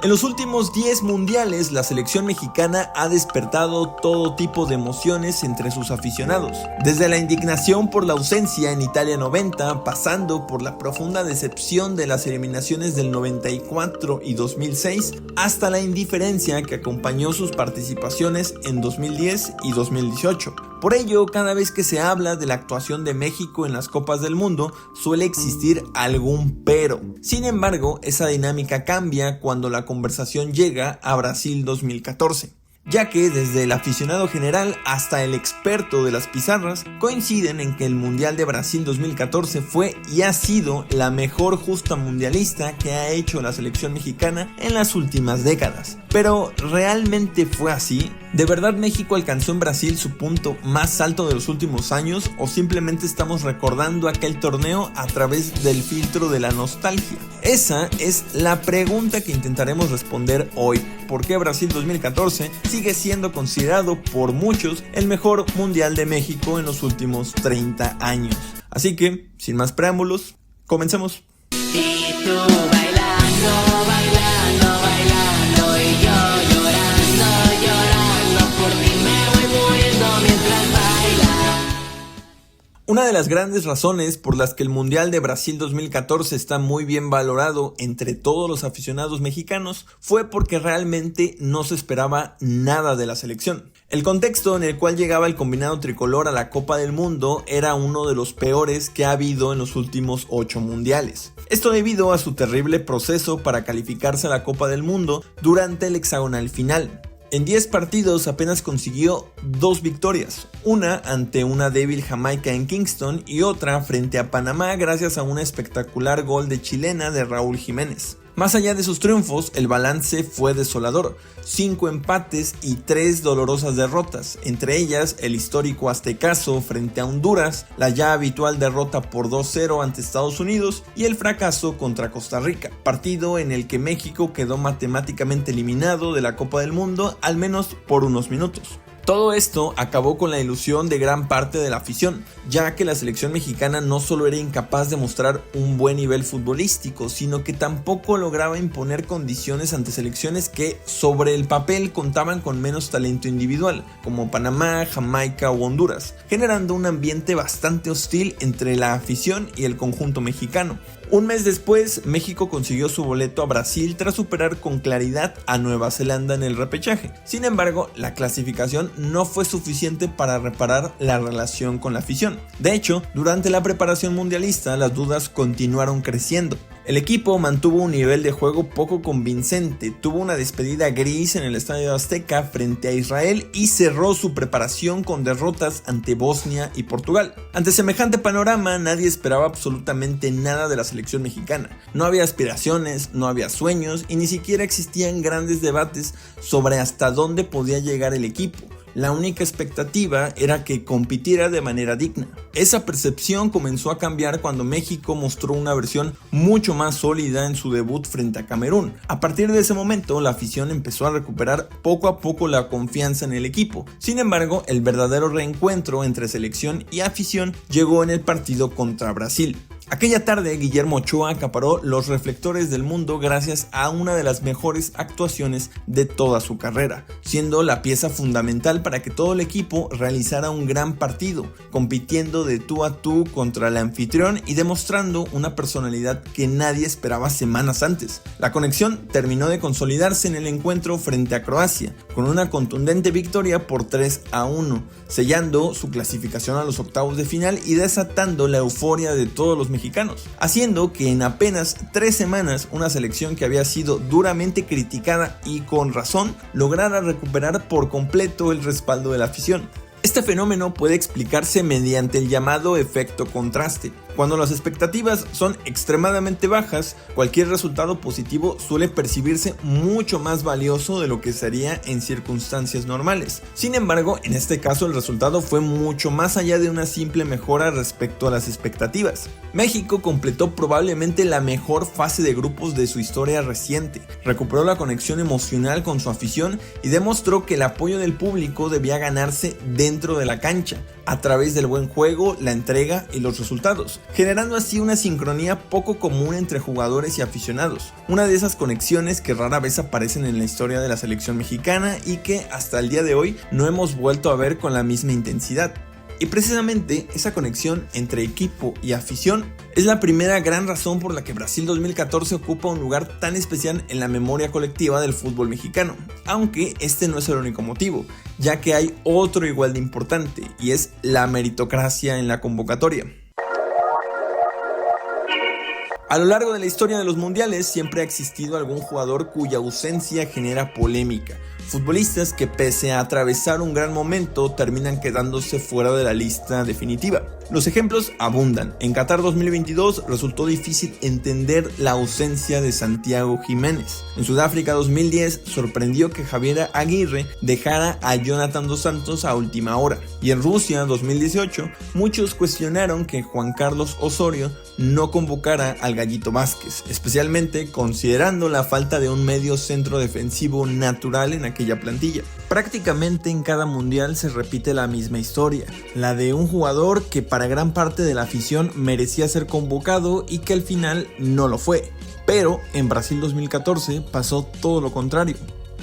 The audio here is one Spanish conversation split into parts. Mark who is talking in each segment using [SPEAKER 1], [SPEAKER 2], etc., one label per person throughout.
[SPEAKER 1] En los últimos 10 mundiales, la selección mexicana ha despertado todo tipo de emociones entre sus aficionados. Desde la indignación por la ausencia en Italia 90, pasando por la profunda decepción de las eliminaciones del 94 y 2006, hasta la indiferencia que acompañó sus participaciones en 2010 y 2018. Por ello, cada vez que se habla de la actuación de México en las Copas del Mundo, suele existir algún pero. Sin embargo, esa dinámica cambia cuando la conversación llega a Brasil 2014. Ya que desde el aficionado general hasta el experto de las pizarras coinciden en que el Mundial de Brasil 2014 fue y ha sido la mejor justa mundialista que ha hecho la selección mexicana en las últimas décadas. Pero, ¿realmente fue así? ¿De verdad México alcanzó en Brasil su punto más alto de los últimos años o simplemente estamos recordando aquel torneo a través del filtro de la nostalgia? Esa es la pregunta que intentaremos responder hoy. ¿Por qué Brasil 2014 sigue siendo considerado por muchos el mejor mundial de México en los últimos 30 años? Así que, sin más preámbulos, comencemos.
[SPEAKER 2] Y tú bailando, bailando, bailando y yo llorando, llorando, por ti me voy muriendo mientras baila.
[SPEAKER 1] Una de las grandes razones por las que el Mundial de Brasil 2014 está muy bien valorado entre todos los aficionados mexicanos fue porque realmente no se esperaba nada de la selección. El contexto en el cual llegaba el combinado tricolor a la Copa del Mundo era uno de los peores que ha habido en los últimos 8 mundiales. Esto debido a su terrible proceso para calificarse a la Copa del Mundo durante el hexagonal final. En 10 partidos apenas consiguió 2 victorias, una ante una débil Jamaica en Kingston y otra frente a Panamá gracias a un espectacular gol de chilena de Raúl Jiménez. Más allá de sus triunfos, el balance fue desolador, 5 empates y 3 dolorosas derrotas, entre ellas el histórico aztecaso frente a Honduras, la ya habitual derrota por 2-0 ante Estados Unidos y el fracaso contra Costa Rica, partido en el que México quedó matemáticamente eliminado de la Copa del Mundo al menos por unos minutos. Todo esto acabó con la ilusión de gran parte de la afición, ya que la selección mexicana no solo era incapaz de mostrar un buen nivel futbolístico, sino que tampoco lograba imponer condiciones ante selecciones que sobre el papel contaban con menos talento individual, como Panamá, Jamaica o Honduras, generando un ambiente bastante hostil entre la afición y el conjunto mexicano. Un mes después, México consiguió su boleto a Brasil tras superar con claridad a Nueva Zelanda en el repechaje. Sin embargo, la clasificación no fue suficiente para reparar la relación con la afición. De hecho, durante la preparación mundialista, las dudas continuaron creciendo. El equipo mantuvo un nivel de juego poco convincente, tuvo una despedida gris en el Estadio Azteca frente a Israel y cerró su preparación con derrotas ante Bosnia y Portugal. Ante semejante panorama, nadie esperaba absolutamente nada de la selección mexicana. No había aspiraciones, no había sueños y ni siquiera existían grandes debates sobre hasta dónde podía llegar el equipo. La única expectativa era que compitiera de manera digna. Esa percepción comenzó a cambiar cuando México mostró una versión mucho más sólida en su debut frente a Camerún. A partir de ese momento, la afición empezó a recuperar poco a poco la confianza en el equipo. Sin embargo, el verdadero reencuentro entre selección y afición llegó en el partido contra Brasil. Aquella tarde, Guillermo Ochoa acaparó los reflectores del mundo gracias a una de las mejores actuaciones de toda su carrera, siendo la pieza fundamental para que todo el equipo realizara un gran partido, compitiendo de tú a tú contra el anfitrión y demostrando una personalidad que nadie esperaba semanas antes. La conexión terminó de consolidarse en el encuentro frente a Croacia, con una contundente victoria por 3-1, sellando su clasificación a los octavos de final y desatando la euforia de todos los mexicanos, haciendo que en apenas 3 semanas una selección que había sido duramente criticada y con razón lograra recuperar por completo el respaldo de la afición. Este fenómeno puede explicarse mediante el llamado efecto contraste. Cuando las expectativas son extremadamente bajas, cualquier resultado positivo suele percibirse mucho más valioso de lo que sería en circunstancias normales. Sin embargo, en este caso el resultado fue mucho más allá de una simple mejora respecto a las expectativas. México completó probablemente la mejor fase de grupos de su historia reciente, recuperó la conexión emocional con su afición y demostró que el apoyo del público debía ganarse dentro de la cancha. a través del buen juego, la entrega y los resultados, generando así una sincronía poco común entre jugadores y aficionados. Una de esas conexiones que rara vez aparecen en la historia de la selección mexicana y que hasta el día de hoy no hemos vuelto a ver con la misma intensidad. Y precisamente esa conexión entre equipo y afición es la primera gran razón por la que Brasil 2014 ocupa un lugar tan especial en la memoria colectiva del fútbol mexicano, aunque este no es el único motivo, ya que hay otro igual de importante, y es la meritocracia en la convocatoria. A lo largo de la historia de los mundiales siempre ha existido algún jugador cuya ausencia genera polémica. Futbolistas que pese a atravesar un gran momento terminan quedándose fuera de la lista definitiva. Los ejemplos abundan. En Qatar 2022 resultó difícil entender la ausencia de Santiago Jiménez. En Sudáfrica 2010 sorprendió que Javier Aguirre dejara a Jonathan dos Santos a última hora. Y en Rusia 2018 muchos cuestionaron que Juan Carlos Osorio no convocara al Gallito Vázquez, especialmente considerando la falta de un medio centro defensivo natural en aquella plantilla. Prácticamente en cada mundial se repite la misma historia, la de un jugador que para gran parte de la afición merecía ser convocado y que al final no lo fue. Pero en Brasil 2014 pasó todo lo contrario.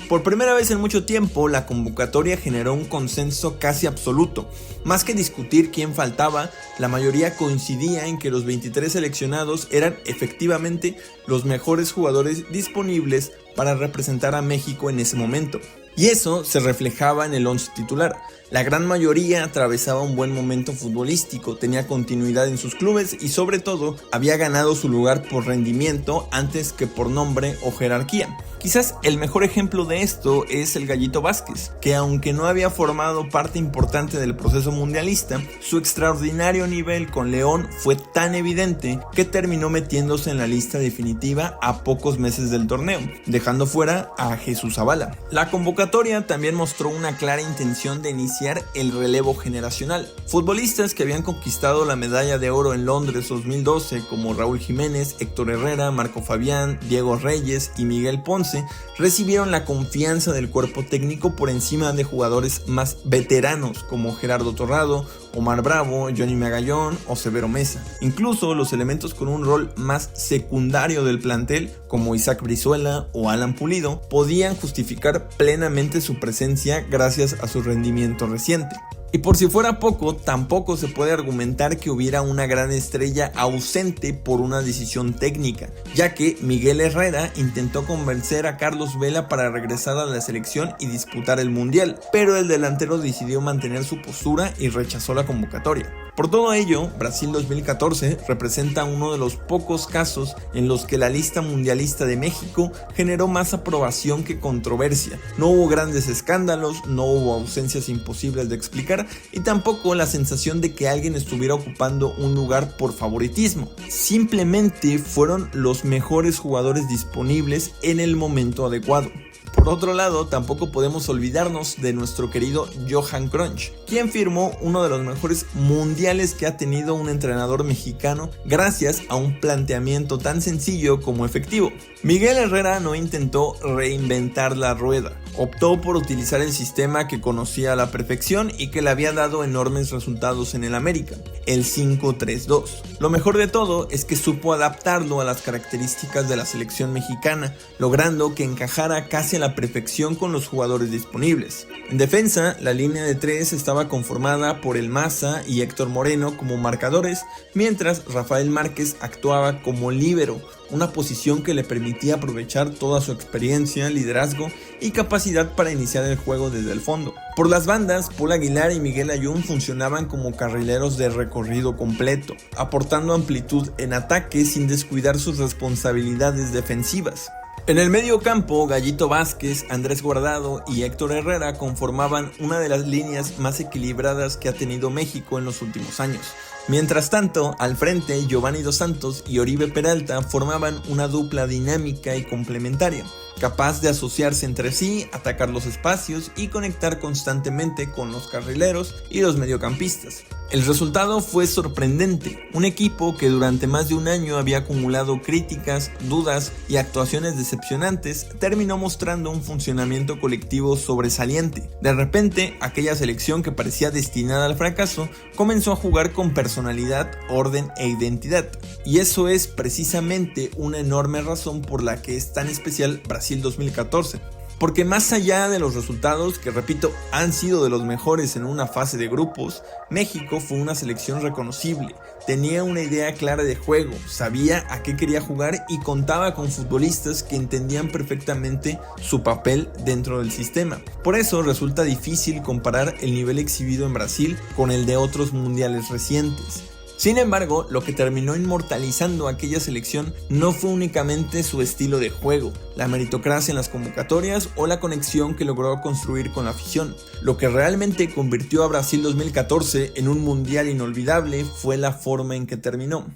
[SPEAKER 1] Por primera vez en mucho tiempo, la convocatoria generó un consenso casi absoluto. Más que discutir quién faltaba, la mayoría coincidía en que los 23 seleccionados eran efectivamente los mejores jugadores disponibles para representar a México en ese momento. Y eso se reflejaba en el once titular. La gran mayoría atravesaba un buen momento futbolístico, tenía continuidad en sus clubes y sobre todo había ganado su lugar por rendimiento antes que por nombre o jerarquía. Quizás el mejor ejemplo de esto es el Gallito Vázquez, que aunque no había formado parte importante del proceso mundialista, su extraordinario nivel con León fue tan evidente que terminó metiéndose en la lista definitiva a pocos meses del torneo, dejando fuera a Jesús Zavala. La convocatoria también mostró una clara intención de iniciar el relevo generacional. Futbolistas que habían conquistado la medalla de oro en Londres 2012 como Raúl Jiménez, Héctor Herrera, Marco Fabián, Diego Reyes y Miguel Ponce recibieron la confianza del cuerpo técnico por encima de jugadores más veteranos como Gerardo Torrado, Omar Bravo, Johnny Magallón o Severo Mesa. Incluso los elementos con un rol más secundario del plantel, como Isaac Brizuela o Alan Pulido, podían justificar plenamente su presencia gracias a su rendimiento reciente. Y por si fuera poco, tampoco se puede argumentar que hubiera una gran estrella ausente por una decisión técnica, ya que Miguel Herrera intentó convencer a Carlos Vela para regresar a la selección y disputar el mundial, pero el delantero decidió mantener su postura y rechazó la convocatoria. Por todo ello, Brasil 2014 representa uno de los pocos casos en los que la lista mundialista de México generó más aprobación que controversia. No hubo grandes escándalos, no hubo ausencias imposibles de explicar y tampoco la sensación de que alguien estuviera ocupando un lugar por favoritismo. Simplemente fueron los mejores jugadores disponibles en el momento adecuado. Por otro lado, tampoco podemos olvidarnos de nuestro querido Johan Cruyff, quien firmó uno de los mejores mundiales que ha tenido un entrenador mexicano gracias a un planteamiento tan sencillo como efectivo. Miguel Herrera no intentó reinventar la rueda, optó por utilizar el sistema que conocía a la perfección y que le había dado enormes resultados en el América, el 5-3-2. Lo mejor de todo es que supo adaptarlo a las características de la selección mexicana, logrando que encajara casi a la perfección con los jugadores disponibles. En defensa, la línea de 3 estaba conformada por El Maza y Héctor Moreno como marcadores, mientras Rafael Márquez actuaba como líbero, una posición que le permitía aprovechar toda su experiencia, liderazgo y capacidad para iniciar el juego desde el fondo. Por las bandas, Paul Aguilar y Miguel Ayun funcionaban como carrileros de recorrido completo, aportando amplitud en ataque sin descuidar sus responsabilidades defensivas. En el medio campo, Gallito Vázquez, Andrés Guardado y Héctor Herrera conformaban una de las líneas más equilibradas que ha tenido México en los últimos años. Mientras tanto, al frente, Giovanni Dos Santos y Oribe Peralta formaban una dupla dinámica y complementaria. capaz de asociarse entre sí, atacar los espacios y conectar constantemente con los carrileros y los mediocampistas. El resultado fue sorprendente, un equipo que durante más de un año había acumulado críticas, dudas y actuaciones decepcionantes, terminó mostrando un funcionamiento colectivo sobresaliente. De repente, aquella selección que parecía destinada al fracaso comenzó a jugar con personalidad, orden e identidad. Y eso es precisamente una enorme razón por la que es tan especial Brasil 2014. Porque más allá de los resultados, que repito, han sido de los mejores en una fase de grupos, México fue una selección reconocible, tenía una idea clara de juego, sabía a qué quería jugar y contaba con futbolistas que entendían perfectamente su papel dentro del sistema. Por eso resulta difícil comparar el nivel exhibido en Brasil con el de otros mundiales recientes. Sin embargo, lo que terminó inmortalizando a aquella selección no fue únicamente su estilo de juego, la meritocracia en las convocatorias o la conexión que logró construir con la afición. Lo que realmente convirtió a Brasil 2014 en un mundial inolvidable fue la forma en que terminó.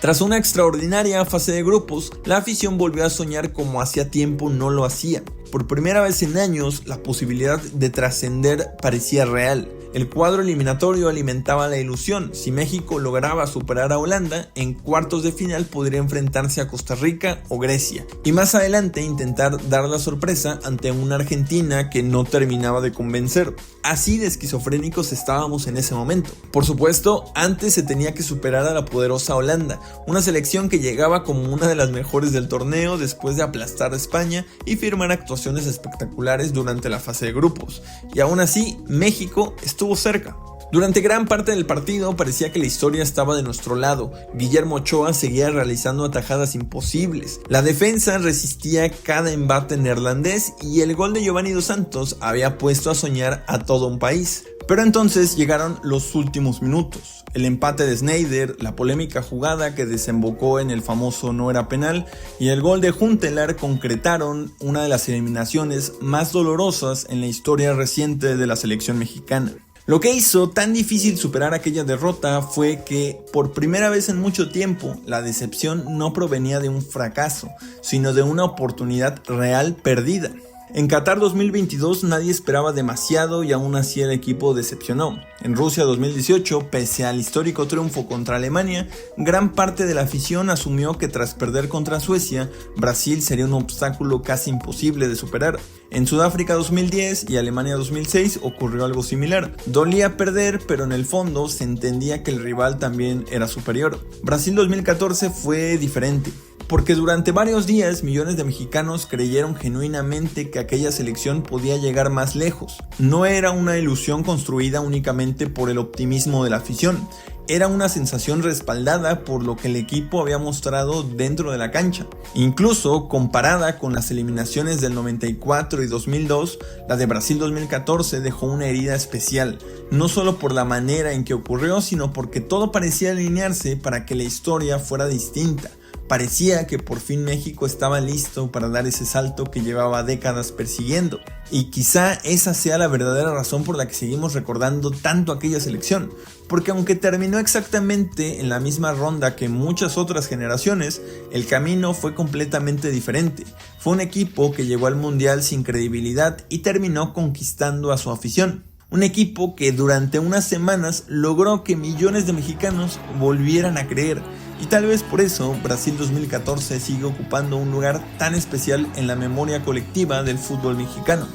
[SPEAKER 1] Tras una extraordinaria fase de grupos, la afición volvió a soñar como hacía tiempo no lo hacía. Por primera vez en años, la posibilidad de trascender parecía real. El cuadro eliminatorio alimentaba la ilusión. Si México lograba superar a Holanda, en cuartos de final podría enfrentarse a Costa Rica o Grecia, y más adelante intentar dar la sorpresa ante una Argentina que no terminaba de convencer. Así de esquizofrénicos estábamos en ese momento. Por supuesto, antes se tenía que superar a la poderosa Holanda, una selección que llegaba como una de las mejores del torneo después de aplastar a España y firmar actuaciones espectaculares durante la fase de grupos. Y aún así, México estuvo cerca. Durante gran parte del partido parecía que la historia estaba de nuestro lado. Guillermo Ochoa seguía realizando atajadas imposibles. La defensa resistía cada embate neerlandés y el gol de Giovanni Dos Santos había puesto a soñar a todo un país. Pero entonces llegaron los últimos minutos. El empate de Sneijder, la polémica jugada que desembocó en el famoso no era penal y el gol de Huntelaar concretaron una de las eliminaciones más dolorosas en la historia reciente de la selección mexicana. Lo que hizo tan difícil superar aquella derrota fue que, por primera vez en mucho tiempo, la decepción no provenía de un fracaso, sino de una oportunidad real perdida. En Qatar 2022 nadie esperaba demasiado y aún así el equipo decepcionó. En Rusia 2018, pese al histórico triunfo contra Alemania, gran parte de la afición asumió que tras perder contra Suecia, Brasil sería un obstáculo casi imposible de superar. En Sudáfrica 2010 y Alemania 2006 ocurrió algo similar. Dolía perder, pero en el fondo se entendía que el rival también era superior. Brasil 2014 fue diferente, porque durante varios días millones de mexicanos creyeron genuinamente que aquella selección podía llegar más lejos. No era una ilusión construida únicamente por el optimismo de la afición, era una sensación respaldada por lo que el equipo había mostrado dentro de la cancha. Incluso comparada con las eliminaciones del 94 y 2002, la de Brasil 2014 dejó una herida especial, no solo por la manera en que ocurrió, sino porque todo parecía alinearse para que la historia fuera distinta. Parecía que por fin México estaba listo para dar ese salto que llevaba décadas persiguiendo. Y quizá esa sea la verdadera razón por la que seguimos recordando tanto aquella selección. Porque aunque terminó exactamente en la misma ronda que muchas otras generaciones, el camino fue completamente diferente. Fue un equipo que llegó al Mundial sin credibilidad y terminó conquistando a su afición. Un equipo que durante unas semanas logró que millones de mexicanos volvieran a creer. Y tal vez por eso Brasil 2014 sigue ocupando un lugar tan especial en la memoria colectiva del fútbol mexicano.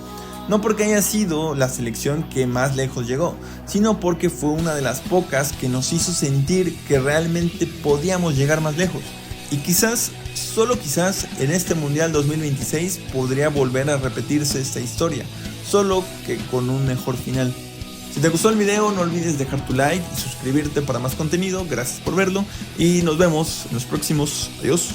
[SPEAKER 1] No porque haya sido la selección que más lejos llegó, sino porque fue una de las pocas que nos hizo sentir que realmente podíamos llegar más lejos. Y quizás, solo quizás, en este Mundial 2026 podría volver a repetirse esta historia, solo que con un mejor final. Si te gustó el video, no olvides dejar tu like y suscribirte para más contenido. Gracias por verlo y nos vemos en los próximos. Adiós.